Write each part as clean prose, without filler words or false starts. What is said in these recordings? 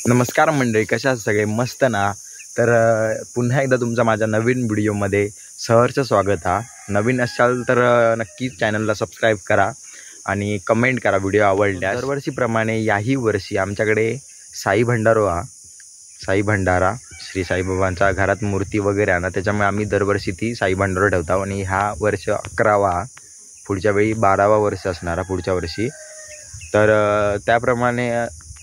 नमस्कार मंडळी, कशा आहात सगळे? मस्त ना? तर पुन्हा एकदा तुमचं माझ्या नवीन व्हिडिओमध्ये सहर्ष स्वागत आहे। नवीन असाल तर नक्कीच चॅनलला सबस्क्राईब करा आणि कमेंट करा व्हिडिओ आवडल्यास। दरवर्षीप्रमाणे याही वर्षी आमच्याकडे साई भंडारा श्री साईबाबांच्या घरात मूर्ती वगैरे आहे ना, त्याच्यामुळे आम्ही दरवर्षी ती साई भंडारा ठेवतो आणि ह्या वर्ष 11वा, पुढच्या वेळी 12वा वर्ष असणार पुढच्या वर्षी। तर त्याप्रमाणे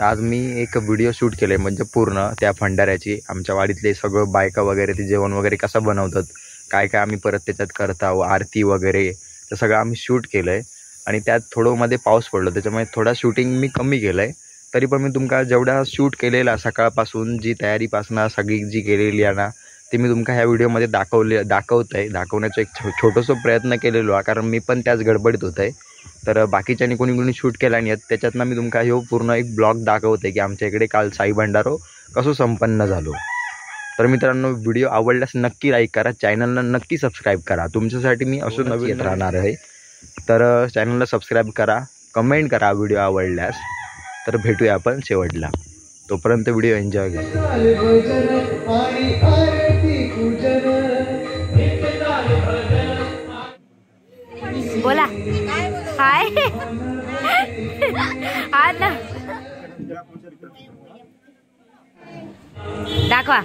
आज मी एक व्हिडिओ शूट केले, म्हणजे पूर्ण त्या भंडाऱ्याची, आमच्या वाडीतले सगळं बायका वगैरे ते जेवण वगैरे कसं बनवतात, काय काय आम्ही परत त्याच्यात करतो, आरती वगैरे ते सगळं आम्ही शूट केलं आहे। आणि त्यात थोडं मध्ये पाऊस पडलो, त्याच्यामुळे थोडा शूटिंग मी कमी केलं आहे। तरी पण मी तुमका जेवढा शूट केलेला सकाळपासून जी तयारीपासून सगळी जी केलेली आहे ना, ते मी तुमका ह्या व्हिडिओमध्ये दाखवण्याचा एक छोटासा प्रयत्न केलेलो आहे, कारण मी पण त्याच गडबडीत होतो आहे। तर बाकीच्यांनी कोणी शूट केला नाही, त्याच्यातनं मी तुमका ह्यो पूर्ण एक ब्लॉग दाखवते की आमच्या इकडे काल साई भंडारो कसं संपन्न झालो। तर मित्रांनो, व्हिडिओ आवडल्यास नक्की लाईक करा, चॅनलला नक्की सबस्क्राईब करा, तुमच्यासाठी मी असं नवीन राहणार आहे। तर चॅनलला सबस्क्राईब करा, कमेंट करा व्हिडिओ आवडल्यास। तर भेटूया आपण शेवटला, तोपर्यंत व्हिडिओ एन्जॉय करा। बोला हाय आज ना दाखवा।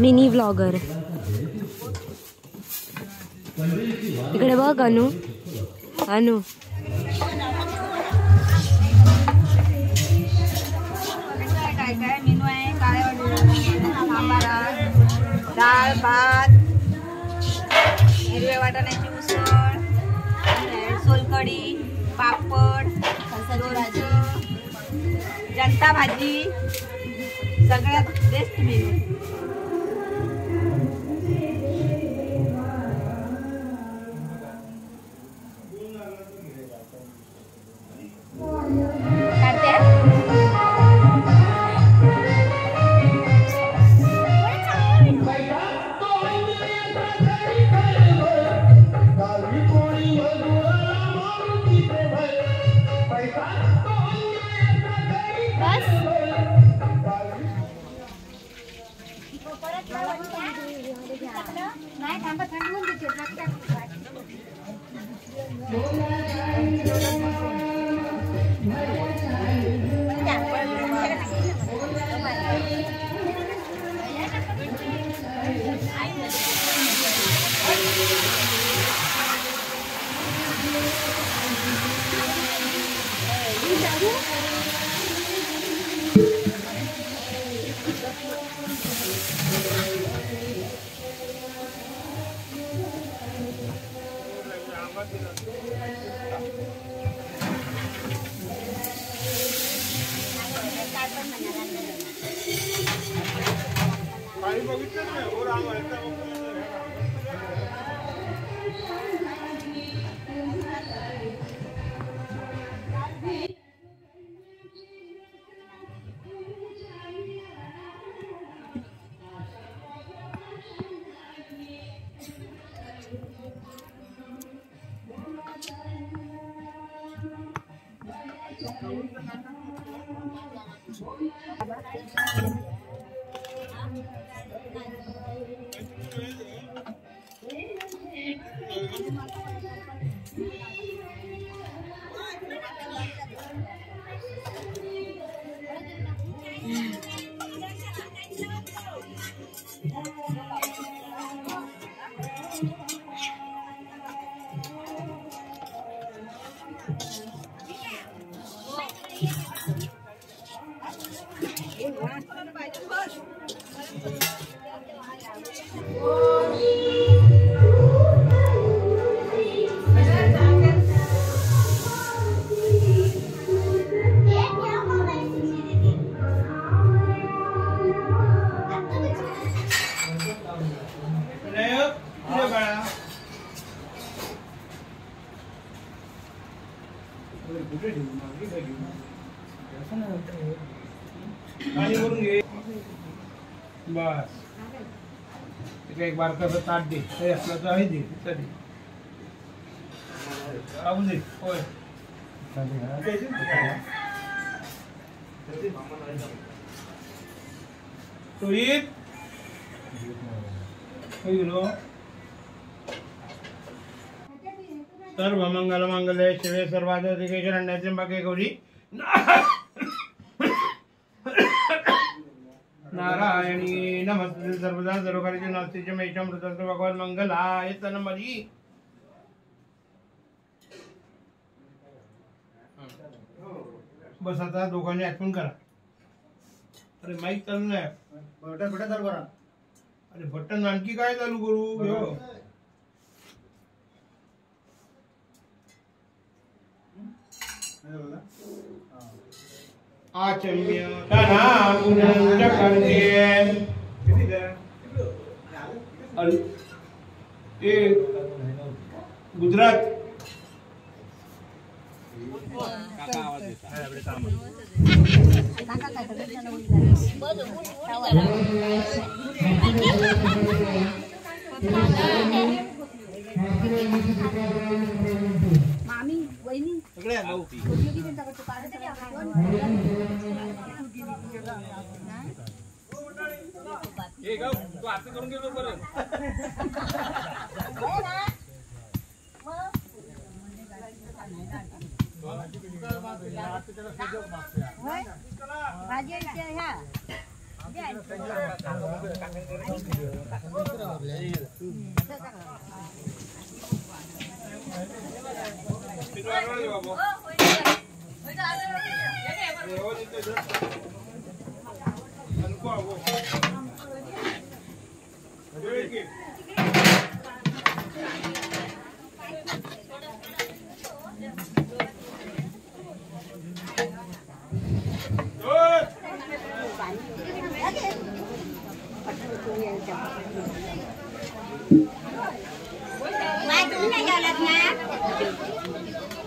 मिनी व्लॉगर इकडे बघ अनु काय मेनू आहे? डाळ भात, हिरव्या वाटाण्याची उसळ, सोलकढी, पापड, लोणचं, जनता भाजी, सगळ्यात बेस्ट मेनू। बस एक बारकाचं ताट दे ते असलं तर आहे दे तरी राहू दे होय रोहित सर्व मंगल मंगले शिवे सर्वाधिके शरण्याचे बाके गौरी नारायणी नमस्ते सर्वदा सर्वकार्य नास्तिच मेषमृत भगवान मंगलाय तन्मयी बस आता दोघांनी आठवण करा अरे माईक चालू नाही बटन चालू करा अरे बटन आणखी काय चालू करू आचम्य गुजरात मामी वहिनी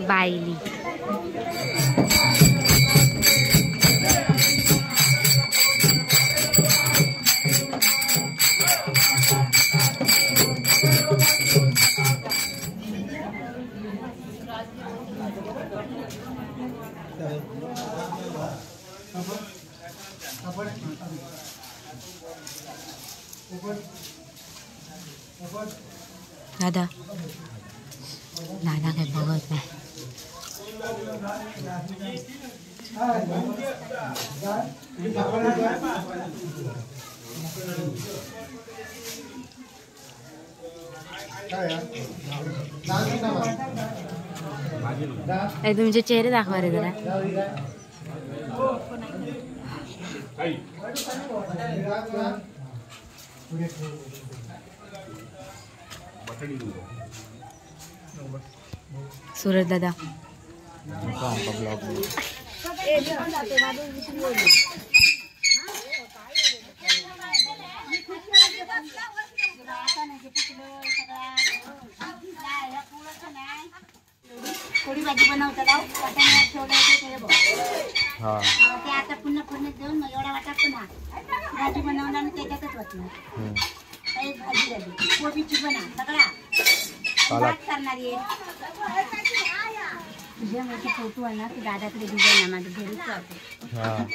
बायली दादा दादा काही बघत नाही तुमचे चेहरे दाखवा रे जरा बटन सूरज दादा थोडी भाजी बनवतात वाटाणे ठेवलं हा ते आता पुन्हा फोडणीत देऊन मग एवढा वाटा पुन्हा भाजी बनवणार आणि त्याच्यातच वाटणार. काही भाजी झाली कोबीची बना सगळा भात करणारी तुझ्या माझे फोटो आहे ना तू दादाकडे दिले ना माझं घरीच जातो. हा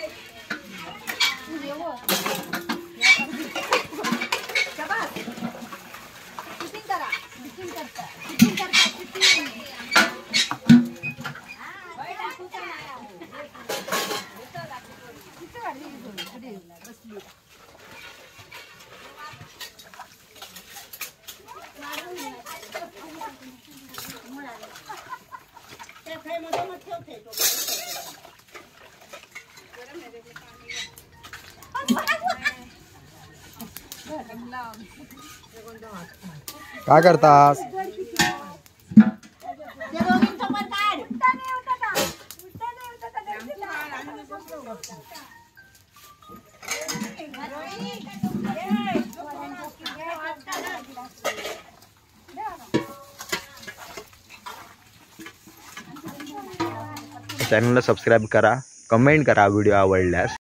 काय करतास? चॅनलला सबस्क्राईब करा, कमेंट करा व्हिडिओ आवडल्यास.